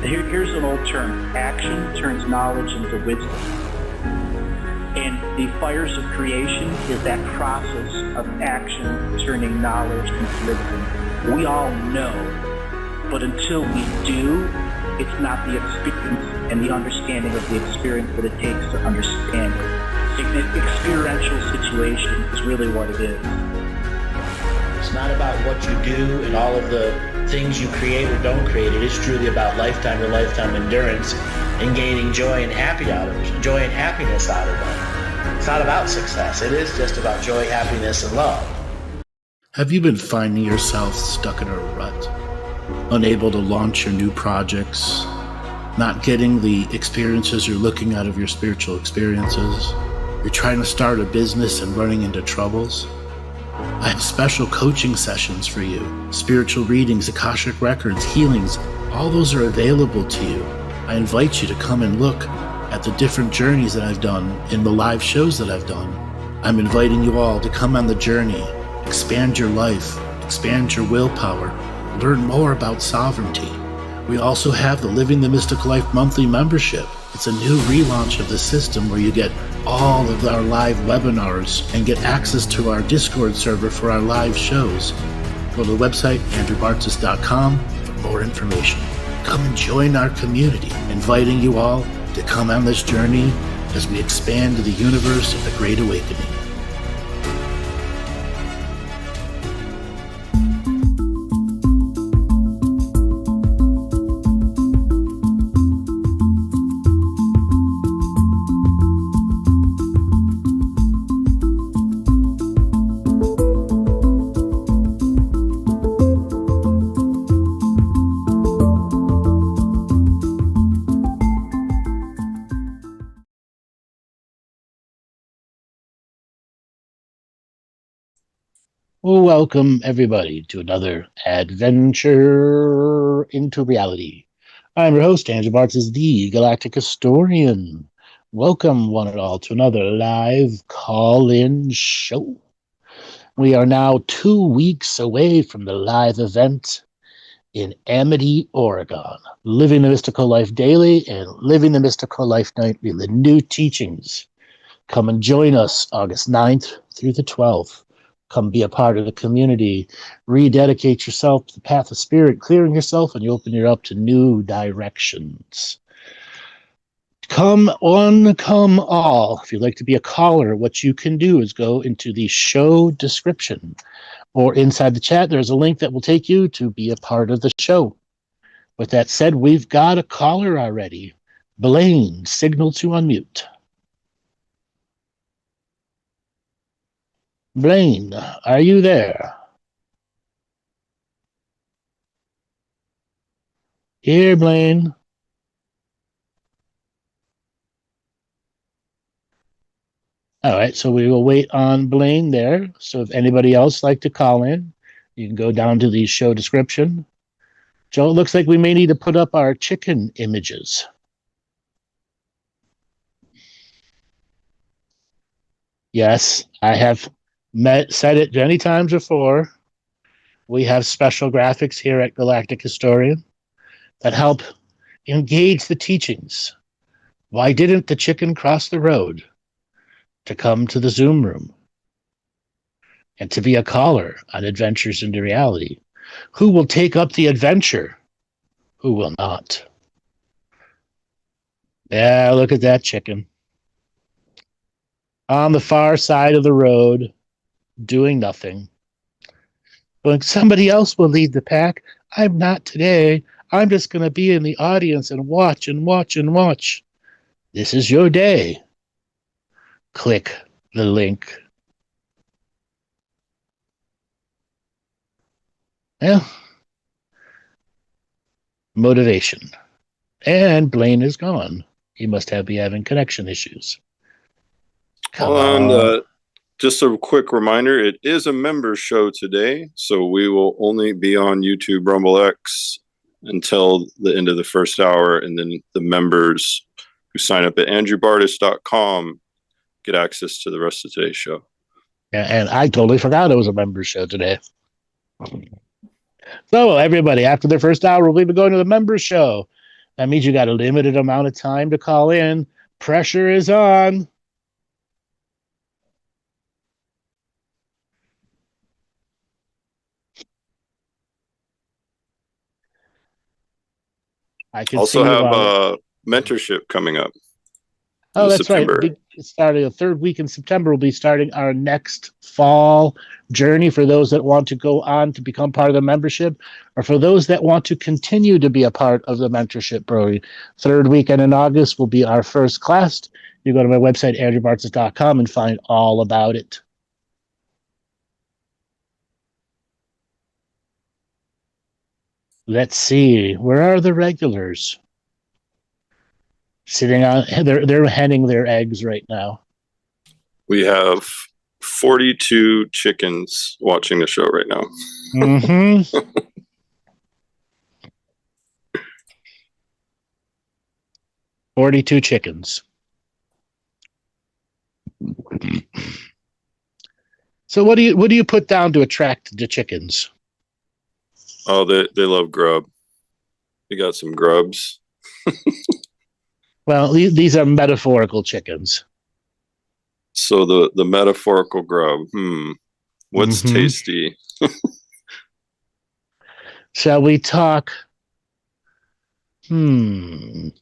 Here's an old term. Action turns knowledge into wisdom. And the fires of creation is that process of action turning knowledge into wisdom. We all know, but until we do, it's not the experience and the understanding of the experience that it takes to understand it. An experiential situation is really what it is. It's not about what you do and all of the things you create or don't create. It is truly about lifetime to lifetime endurance and gaining joy and joy and happiness out of them. It's not about success. It is just about joy, happiness, and love. Have you been finding yourself stuck in a rut, unable to launch your new projects, not getting the experiences you're looking out of your spiritual experiences? You're trying to start a business and running into troubles? I have special coaching sessions for you. Spiritual readings, Akashic Records, healings, all those are available to you. I invite you to come and look at the different journeys that I've done in the live shows that I've done. I'm inviting you all to come on the journey, expand your life, expand your willpower, learn more about sovereignty. We also have the Living the Mystical Life monthly membership. It's a new relaunch of the system where you get all of our live webinars and get access to our Discord server for our live shows. Go to the website, andrewbartzis.com, for more information. Come and join our community, inviting you all to come on this journey as we expand to the universe of the Great Awakening. Welcome, everybody, to another adventure into reality. I'm your host, Andrew Bartzis, the Galactic Historian. Welcome, one and all, to another live call-in show. We are now 2 weeks away from the live event in Amity, Oregon. Living the Mystical Life Daily and Living the Mystical Life Nightly, the new teachings. Come and join us August 9th through the 12th. Come be a part of the community, rededicate yourself to the path of spirit, clearing yourself, and you open you up to new directions. Come on, come all. If you'd like to be a caller, what you can do is go into the show description, or inside the chat, there's a link that will take you to be a part of the show. With that said, we've got a caller already. Blaine, signal to unmute. Blaine, are you there? Here, Blaine. All right, so we will wait on Blaine there. So if anybody else like to call in, you can go down to the show description. Joe, it looks like we may need to put up our chicken images. Yes, I have said it many times before. We have special graphics here at Galactic Historian that help engage the teachings. Why didn't the chicken cross the road to come to the Zoom room and to be a caller on Adventures into Reality? Who will take up the adventure? Who will not? Yeah, look at that chicken. On the far side of the road, doing nothing. But somebody else will lead the pack. I'm not today. I'm just going to be in the audience and watch and watch and watch. This is your day. Click the link. Yeah. Motivation. And Blaine is gone. He must be having connection issues. Come on. Just a quick reminder, it is a member show today, so we will only be on YouTube Rumble X until the end of the first hour, and then the members who sign up at andrewbartis.com get access to the rest of today's show. And I totally forgot it was a member show today. So everybody, after the first hour, we'll be going to the member show. That means you got a limited amount of time to call in. Pressure is on. I can Also see you have on. mentorship coming up Oh, in that's right. September. Starting the third week in September, we'll be starting our next fall journey for those that want to go on to become part of the membership, or for those that want to continue to be a part of the mentorship program. Third weekend in August will be our first class. You go to my website, andrewbartzis.com, and find all about it. Let's see. Where are the regulars? Sitting on, they're henning their eggs right now. We have 42 chickens watching the show right now. Mm-hmm. 42 chickens. So what do you put down to attract the chickens? Oh, they love grub. We got some grubs. Well, these are metaphorical chickens. So the metaphorical grub. What's tasty? Shall we talk? We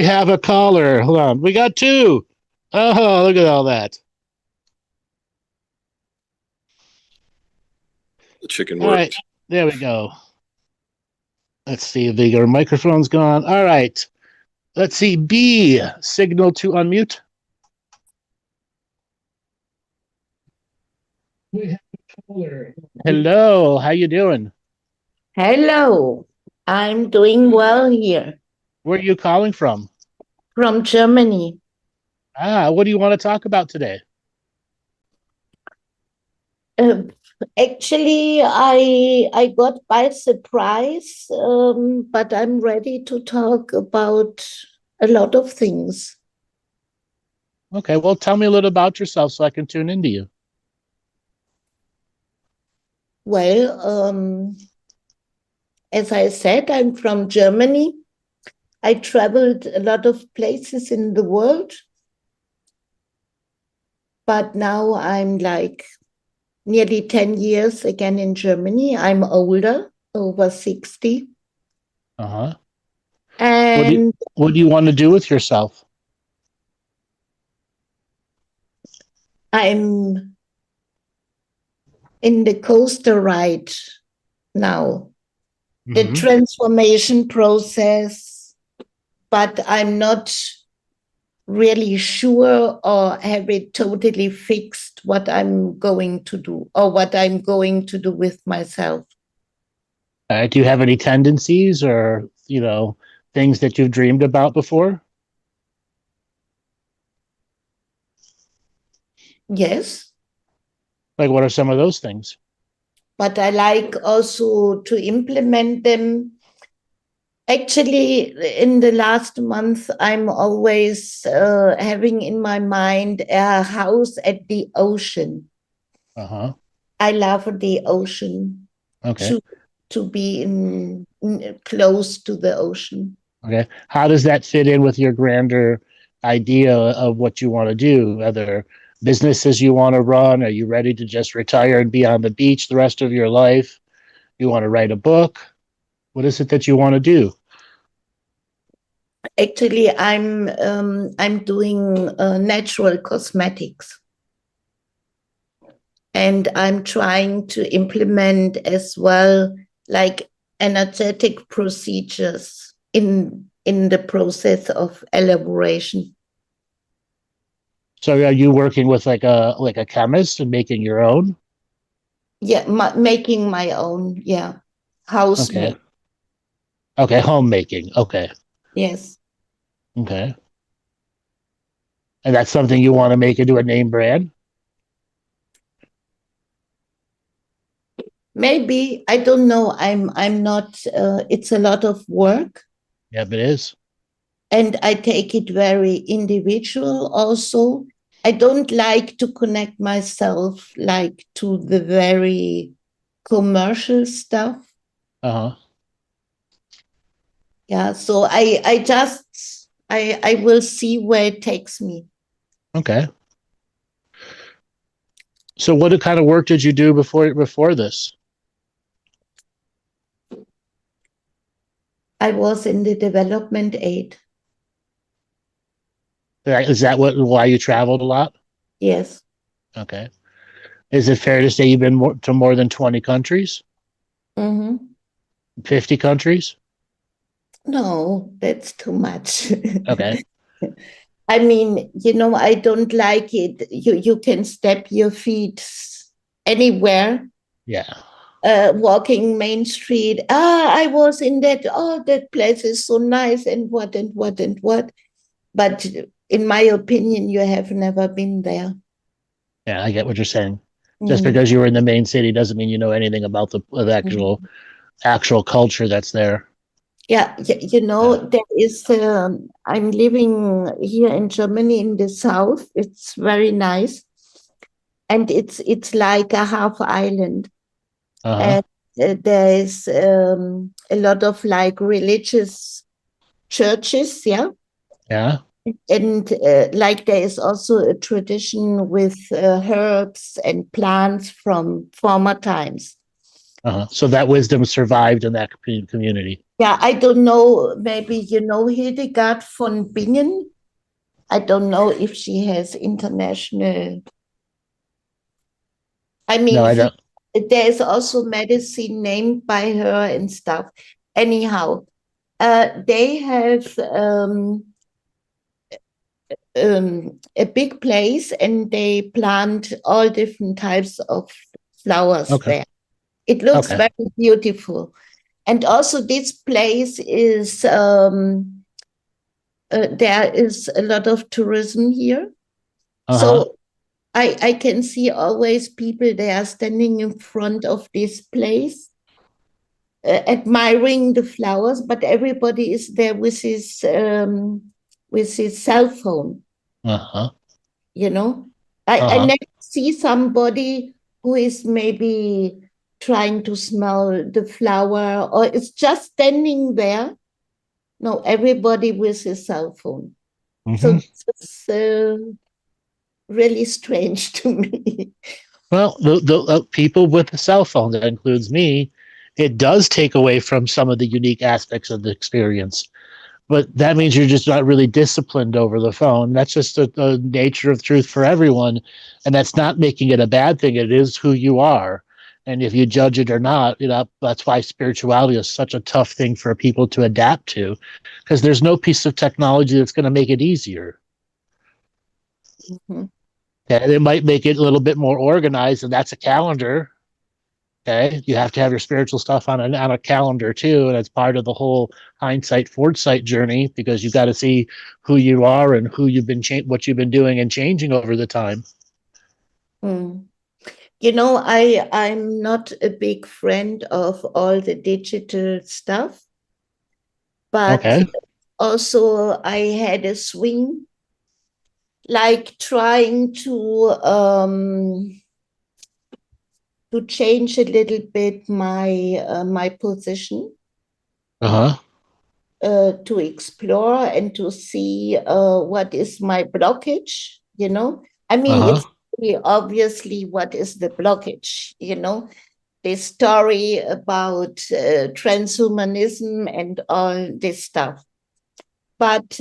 have a caller. Hold on. We got two. Oh, look at all that. The chicken All worked. right. There we go. Let's see if our microphone's gone. All right. Let's see. B, signal to unmute. We have a caller. Hello. How you doing? Hello, I'm doing well here Where are you calling from? from Germany. What do you want to talk about today? Actually, I got by surprise, but I'm ready to talk about a lot of things. Okay, well, tell me a little about yourself so I can tune into you. Well, as I said, I'm from Germany. I traveled a lot of places in the world, but now I'm like nearly 10 years again in Germany. I'm older, over 60. Uh-huh. And what do you want to do with yourself? I'm in the coaster ride now, the transformation process, but I'm not really sure or have it totally fixed what I'm going to do or what I'm going to do with myself. Do you have any tendencies or, things that you've dreamed about before? Yes. Like, what are some of those things? But I like also to implement them. Actually, in the last month, I'm always having in my mind a house at the ocean. Uh-huh. I love the ocean. Okay. To be in close to the ocean. Okay. How does that fit in with your grander idea of what you want to do? Other businesses you want to run? Are you ready to just retire and be on the beach the rest of your life? You want to write a book? What is it that you want to do? Actually, I'm doing natural cosmetics. And I'm trying to implement as well, like energetic procedures in the process of elaboration. So are you working with like a chemist and making your own? Yeah, making my own. Yeah, house. Okay. Okay, homemaking. Okay. Yes. Okay. And that's something you want to make into a name brand? Maybe, I don't know. I'm not. It's a lot of work. Yep, it is. And I take it very individual also. I don't like to connect myself like to the very commercial stuff. Uh-huh. Yeah, so I will see where it takes me. Okay. So what kind of work did you do before this? I was in the development aid. Is that why you traveled a lot? Yes. Okay. Is it fair to say you've been to more than 20 countries? Mm-hmm. 50 countries? No, that's too much. Okay. I mean, I don't like it. You can step your feet anywhere. Yeah. Walking Main Street. I was in that. Oh, that place is so nice, and what and what and what. But in my opinion, you have never been there. Yeah, I get what you're saying. Just Mm. because you were in the main city doesn't mean you know anything about the Mm. actual culture that's there. Yeah, Yeah. there is. I'm living here in Germany in the south. It's very nice, and it's like a half island, Uh-huh. and there is a lot of like religious churches. Yeah, Yeah. and like there is also a tradition with herbs and plants from former times. Uh-huh. So that wisdom survived in that community. Yeah, I don't know. Maybe you know Hildegard von Bingen. I don't know if she has international. I No, mean, I don't. there is also medicine named by her and stuff. Anyhow, they have a big place and they plant all different types of flowers Okay. there. It looks Okay. very beautiful. And also, this place is, there is a lot of tourism here. Uh-huh. So I can see always people they are standing in front of this place, admiring the flowers, but everybody is there with his cell phone. Uh-huh. You know, I Uh-huh. never see somebody who is maybe trying to smell the flower or is just standing there. No, everybody with his cell phone. So Mm-hmm. this is really strange to me. Well, the people with the cell phone, that includes me, it does take away from some of the unique aspects of the experience. But that means you're just not really disciplined over the phone. That's just the nature of truth for everyone. And that's not making it a bad thing. It is who you are. And if you judge it or not, that's why spirituality is such a tough thing for people to adapt to, because there's no piece of technology that's going to make it easier. Mhm. Okay, it might make it a little bit more organized, and that's a calendar. Okay, you have to have your spiritual stuff on a calendar too, and it's part of the whole hindsight foresight journey, because you got to see who you are and who you've been what you've been doing and changing over the time. Mm. I'm not a big friend of all the digital stuff, but Okay. also I had a swing, like trying to change a little bit my position, Uh huh. to explore and to see what is my blockage. I mean, Uh it's huh. obviously what is the blockage. This story about transhumanism and all this stuff. But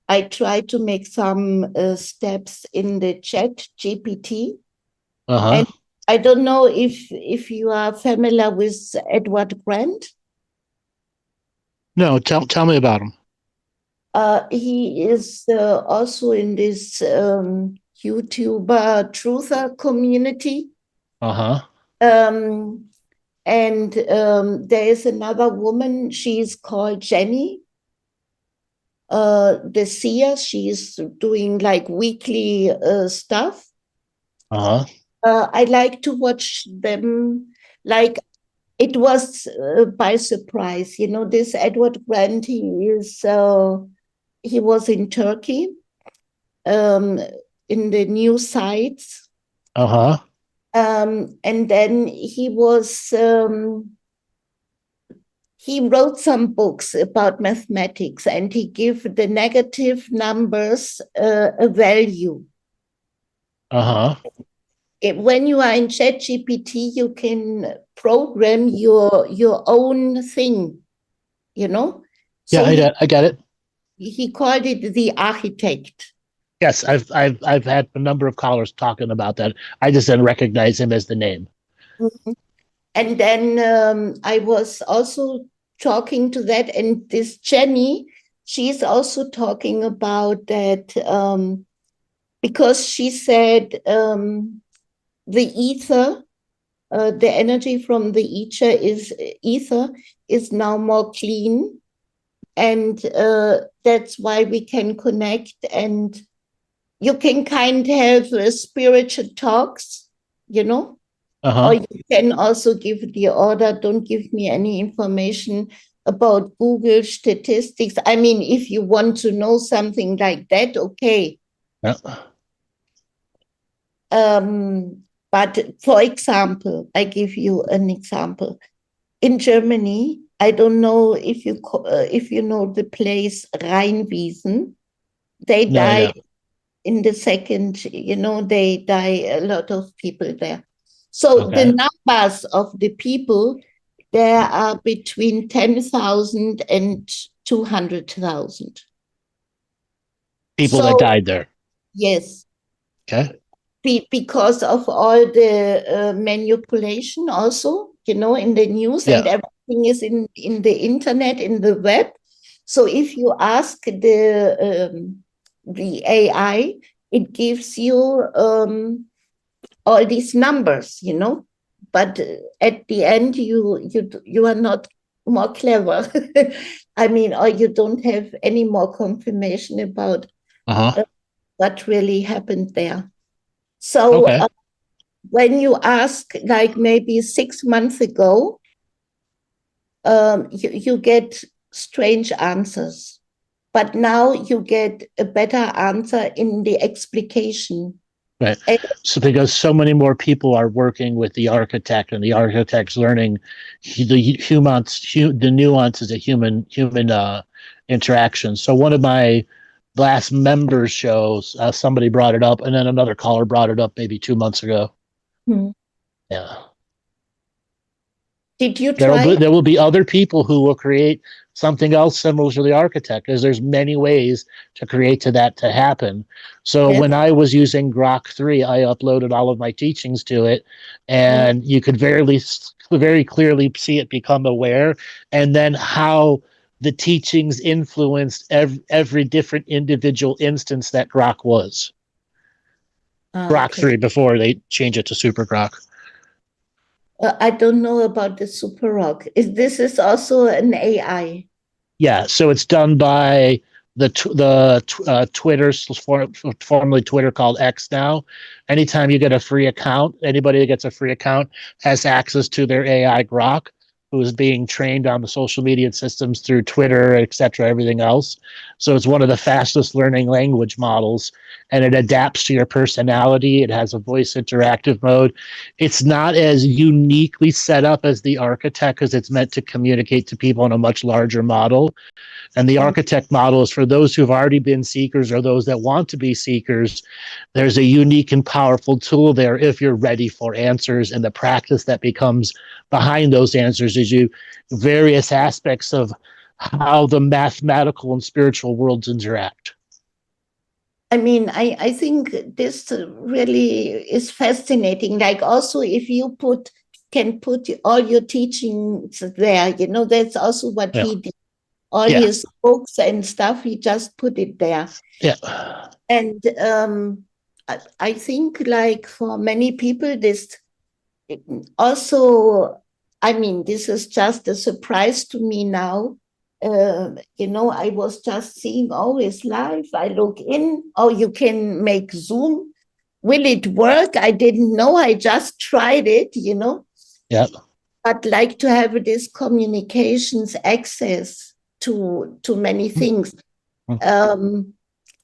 I try to make some steps in the chat GPT. Uh huh. And I don't know if you are familiar with Edward Grant. No, tell me about them. He is also in this YouTuber truther community. Uh huh. Um, and there is another woman, she's called Jenny, the seer. She's doing like weekly stuff. Uh huh. I like to watch them. Like it was by surprise. This Edward Grant, he was in Turkey um, in the new sites. Uh-huh. And then he wrote some books about mathematics, and he gave the negative numbers a value. Uh-huh. When you are in ChatGPT, you can program your own thing, you know. So Yeah, I got it. he called it the architect. Yes, I've had a number of callers talking about that. I just didn't recognize him as the name. Mhm. And then I was also talking to that, and this Jenny, she's also talking about that because she said the ether, the energy from the ether is now more clean, and that's why we can connect, and you can kind of have spiritual talks, you know. Uh-huh. Or you can also give the order, don't give me any information about Google statistics. I mean, if you want to know something like that, okay. Yeah. But for example, I give you an example. In Germany, I don't know if you know the place Rheinwiesen. They No, I die don't. in the second, they die a lot of people there. So the Okay. numbers of the people, there are between 10,000 and 200,000. People that So, died there. yes, Okay. because of all the manipulation also, in the news, and Yeah. everything is in the internet, in the web. So if you ask the AI, it gives you all these numbers, but at the end you are not more clever. I mean, or you don't have any more confirmation about Uh-huh. what really happened there. So Okay. when you ask, like maybe 6 months ago, you get strange answers, but now you get a better answer in the explication. Right. And So because so many more people are working with the architect, and the architect's learning the nuances of human interaction. So one of my last members shows, somebody brought it up, and then another caller brought it up maybe 2 months ago. Hmm. Yeah. Did you try? There will be other people who will create something else similar to the architect, because there's many ways to create that to happen. So Yes. when I was using Grok 3, I uploaded all of my teachings to it, and you could very clearly see it become aware, and then how the teachings influenced every different individual instance that Grok was. Grok Okay. 3 before they change it to Super Grok. I don't know about the Super Rock. This is also an AI? Yeah, so it's done by the Twitter, formerly Twitter, called X now. Anytime you get a free account, anybody that gets a free account has access to their AI Grok, who is being trained on the social media systems through Twitter, etc., everything else. So it's one of the fastest learning language models, and it adapts to your personality. It has a voice interactive mode. It's not as uniquely set up as the architect, because it's meant to communicate to people in a much larger model. And the architect model is for those who've already been seekers, or those that want to be seekers. There's a unique and powerful tool there if you're ready for answers, and the practice that becomes behind those answers is various aspects of how the mathematical and spiritual worlds interact. I mean, I think this really is fascinating. Like, also, if you can put all your teachings there, that's also what he did. All his books and stuff, he just put it there. Yeah. And I think, like, for many people, this also, I mean, this is just a surprise to me now. I was just seeing always live. I look in, oh, you can make Zoom. Will it work? I didn't know. I just tried it, Yeah. But like to have this communications access to many things.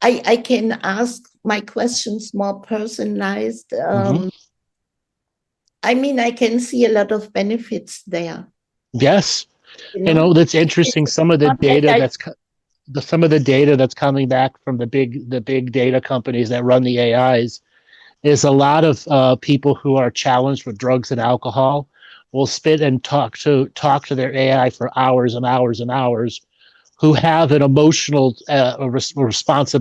I can ask my questions more personalized. I mean, I can see a lot of benefits there. Yes. You know, That's interesting. Some of the not that data I- that's some of the data that's coming back from the big data companies that run the AIs is a lot of people who are challenged with drugs and alcohol will spit and talk to their AI for hours and hours and hours, who have an emotional response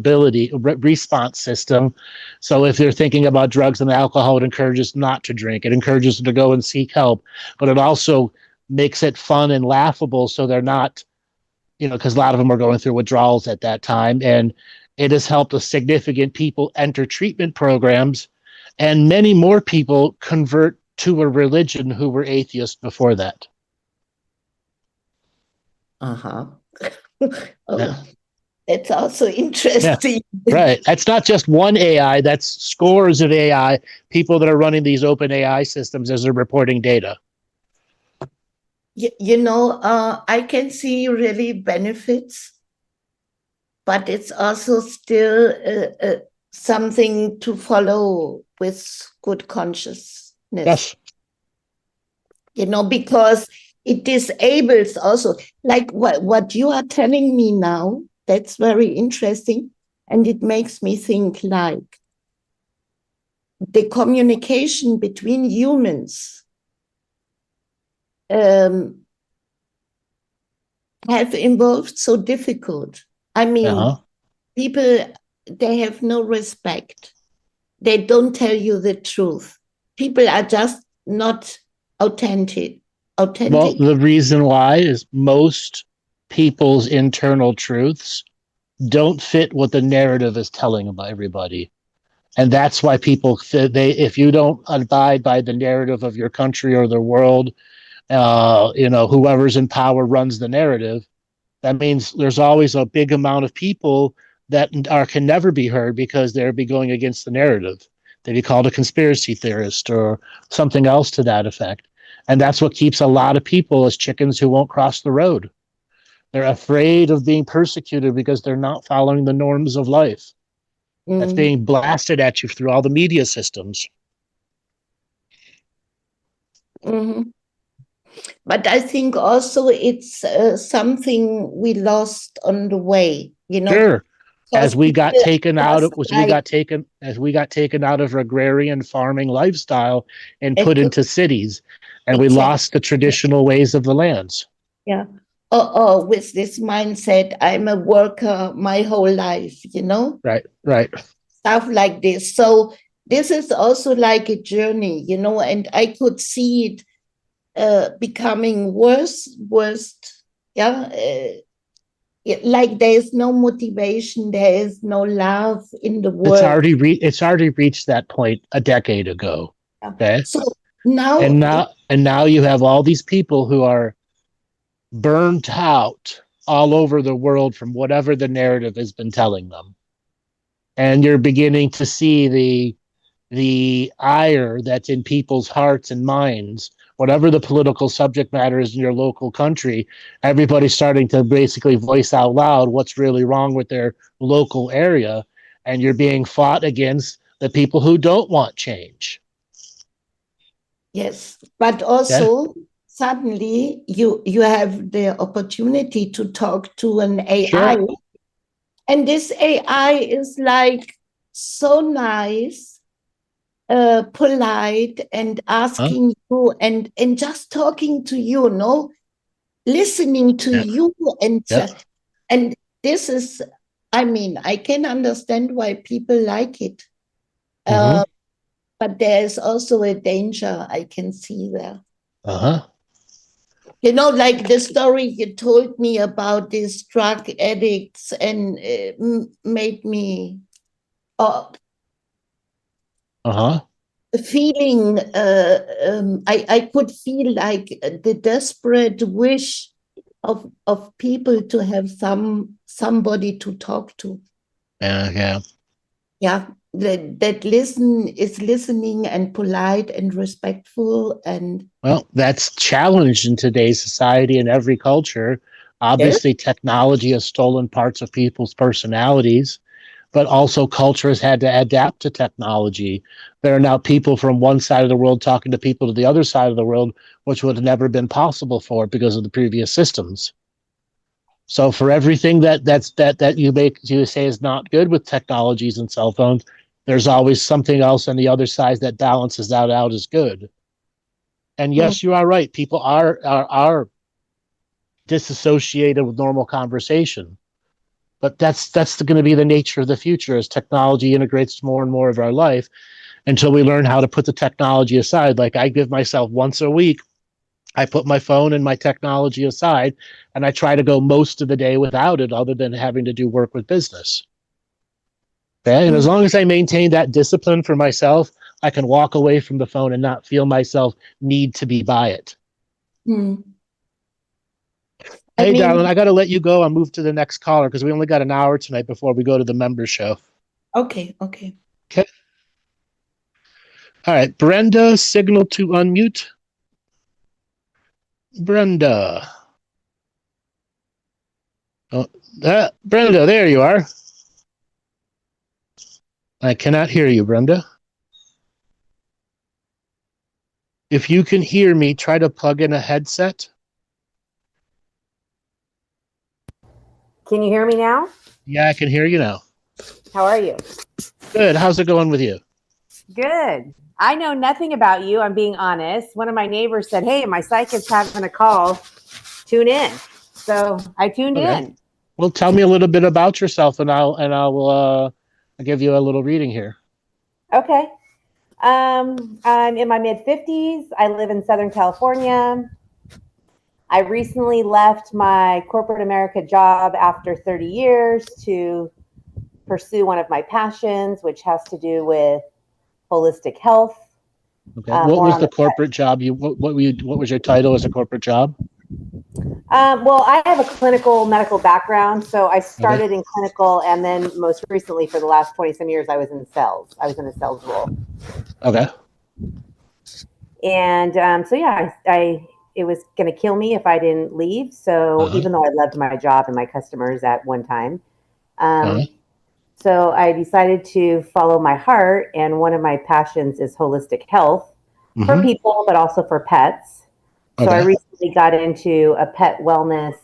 system. So if they're thinking about drugs and alcohol, it encourages not to drink. It encourages them to go and seek help, but it also makes it fun and laughable. So they're not, because a lot of them are going through withdrawals at that time. And it has helped a significant people enter treatment programs, and many more people convert to a religion who were atheists before that. Oh, Yeah. that's also interesting. Yeah. Right. That's not just one AI, that's scores of AI, people that are running these open AI systems as they're reporting data. I can see really benefits, but it's also still something to follow with good consciousness. Yes. Because it disables also, like what you are telling me now, that's very interesting. And it makes me think like the communication between humans have involved so difficult. I mean, people, they have no respect. They don't tell you the truth. People are just not authentic. Well, the reason why is most people's internal truths don't fit what the narrative is telling about everybody. And that's why people, if you don't abide by the narrative of your country or the world, whoever's in power runs the narrative. That means there's always a big amount of people that can never be heard because they'll be going against the narrative. They'd be called a conspiracy theorist or something else to that effect. And that's what keeps a lot of people as chickens who won't cross the road. They're afraid of being persecuted because they're not following the norms of life. That's being blasted at you through all the media systems. Mm-hmm. But I think also it's something we lost on the way, Sure. As we got taken out of agrarian farming lifestyle and put into cities, and we lost the traditional ways of the lands. Yeah. Or with this mindset, I'm a worker my whole life, Right. Stuff like this. So this is also like a journey, and I could see it becoming worse. Yeah. Like there is no motivation, there is no love in the world. It's already reached that point a decade ago. Okay. So now you have all these people who are burnt out all over the world from whatever the narrative has been telling them. And you're beginning to see the ire that's in people's hearts and minds, whatever the political subject matter is in your local country. Everybody's starting to basically voice out loud what's really wrong with their local area, and you're being fought against the people who don't want change. Yes, but also suddenly you have the opportunity to talk to an AI. Sure. And this AI is like so nice, polite, and asking you and just talking to you, listening to you. And this is, I mean, I can understand why people like it. But there is also a danger I can see there. Like the story you told me about these drug addicts, and made me feeling, I could feel like the desperate wish of people to have somebody to talk to. Yeah. That is listening and polite and respectful. And well, that's challenged in today's society and every culture. Obviously, technology has stolen parts of people's personalities. but also culture has had to adapt to technology. There are now people from one side of the world talking to people to the other side of the world, which would have never been possible for because of the previous systems. So for everything that you say is not good with technologies and cell phones, there's always something else on the other side that balances that out as good. And yes, you are right. People are disassociated with normal conversation. But that's going to be the nature of the future as technology integrates more and more of our life until we learn how to put the technology aside. Like I give myself once a week, I put my phone and my technology aside, and I try to go most of the day without it other than having to do work with business. Okay? And as long as I maintain that discipline for myself, I can walk away from the phone and not feel myself need to be by it. Hey, darling, I got to let you go and move to the next caller because we only got an hour tonight before we go to the member show. Okay. Okay. All right, Brenda, signal to unmute. Brenda. Oh, Brenda, there you are. I cannot hear you, Brenda. If you can hear me, try to plug in a headset. Can you hear me now? Yeah, I can hear you now. How are you? Good. How's it going with you? Good. I know nothing about you. I'm being honest. One of my neighbors said, "Hey, my psychic's having a call. Tune in." So I tuned in. Well, tell me a little bit about yourself, and I'll give you a little reading here. Okay. I'm in my mid-50s. I live in Southern California. I recently left my corporate America job after 30 years to pursue one of my passions, which has to do with holistic health. Okay. What was the corporate job? What was your title as a corporate job? Well, I have a clinical medical background, so I started in clinical, and then most recently, for the last 20-some years, I was in sales. I was in a sales role. Okay. And so, yeah, it was going to kill me if I didn't leave. So even though I loved my job and my customers at one time, so I decided to follow my heart. And one of my passions is holistic health for people, but also for pets. So I recently got into a pet wellness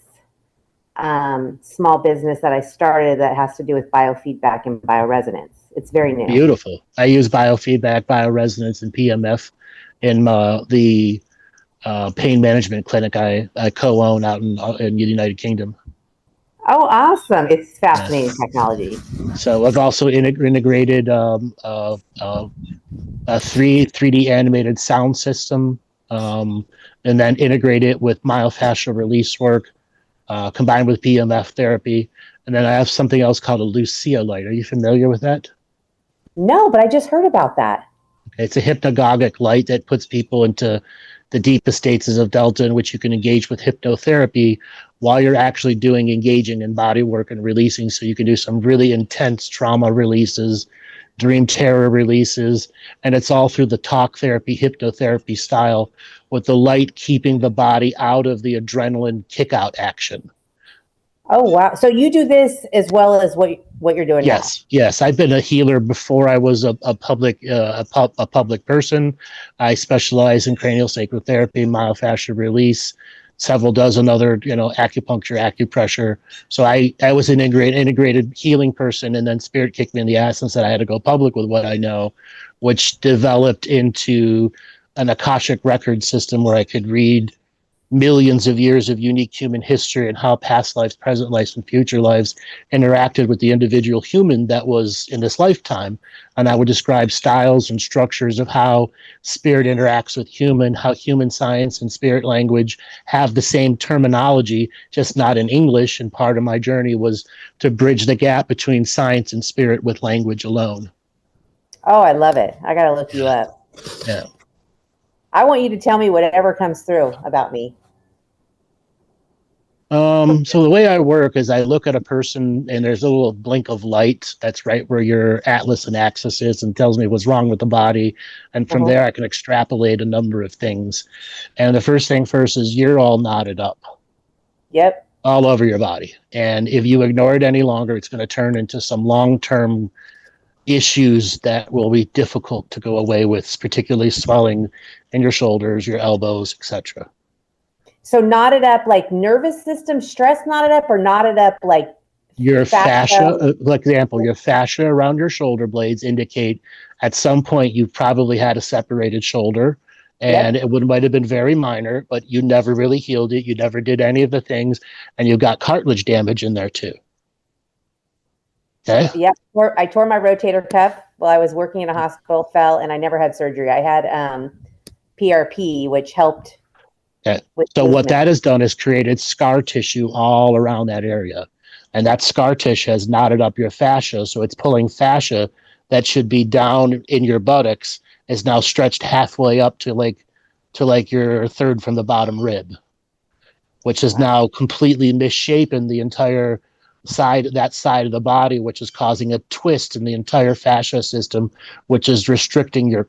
small business that I started that has to do with biofeedback and bioresonance. It's very new. Beautiful. I use biofeedback, bioresonance, and PMF in the pain management clinic I co-own out in the United Kingdom. Oh, awesome. It's fascinating technology. So I've also integrated a 3D animated sound system, and then integrate it with myofascial release work, combined with PMF therapy. And then I have something else called a Lucia light. Are you familiar with that? No, but I just heard about that. It's a hypnagogic light that puts people into the deepest states of delta, in which you can engage with hypnotherapy while you're actually engaging in body work and releasing. So you can do some really intense trauma releases, dream terror releases, and it's all through the talk therapy, hypnotherapy style, with the light keeping the body out of the adrenaline kick out action. Oh, wow. So you do this as well as what you're doing now? Yes. I've been a healer before I was a public person. I specialize in cranial sacral therapy, myofascial release, several dozen other, acupuncture, acupressure. So I was an integrated healing person, and then spirit kicked me in the ass and said I had to go public with what I know, which developed into an Akashic Records system where I could read millions of years of unique human history and how past lives, present lives, and future lives interacted with the individual human that was in this lifetime. And I would describe styles and structures of how spirit interacts with human, how human science and spirit language have the same terminology, just not in English. And part of my journey was to bridge the gap between science and spirit with language alone. Oh, I love it. I got to look you up. Yeah. I want you to tell me whatever comes through about me. So the way I work is I look at a person and there's a little blink of light that's right where your atlas and axis is and tells me what's wrong with the body. And from there, I can extrapolate a number of things. And the first thing first is you're all knotted up. Yep. all over your body. And if you ignore it any longer, it's going to turn into some long-term issues that will be difficult to go away with, particularly swelling in your shoulders, your elbows, etc. So knotted up like nervous system stress knotted up, or knotted up like your fascia, for example, your fascia around your shoulder blades indicate at some point you probably had a separated shoulder, and it might have been very minor, but you never really healed it. You never did any of the things, and you've got cartilage damage in there too. Okay. Yep. I tore my rotator cuff while I was working in a hospital, fell, and I never had surgery. I had PRP, which helped. Okay. So what that has done is created scar tissue all around that area. And that scar tissue has knotted up your fascia. So it's pulling fascia that should be down in your buttocks is now stretched halfway up to like your third from the bottom rib, which is now completely misshapen the entire side of the body, which is causing a twist in the entire fascia system, which is restricting your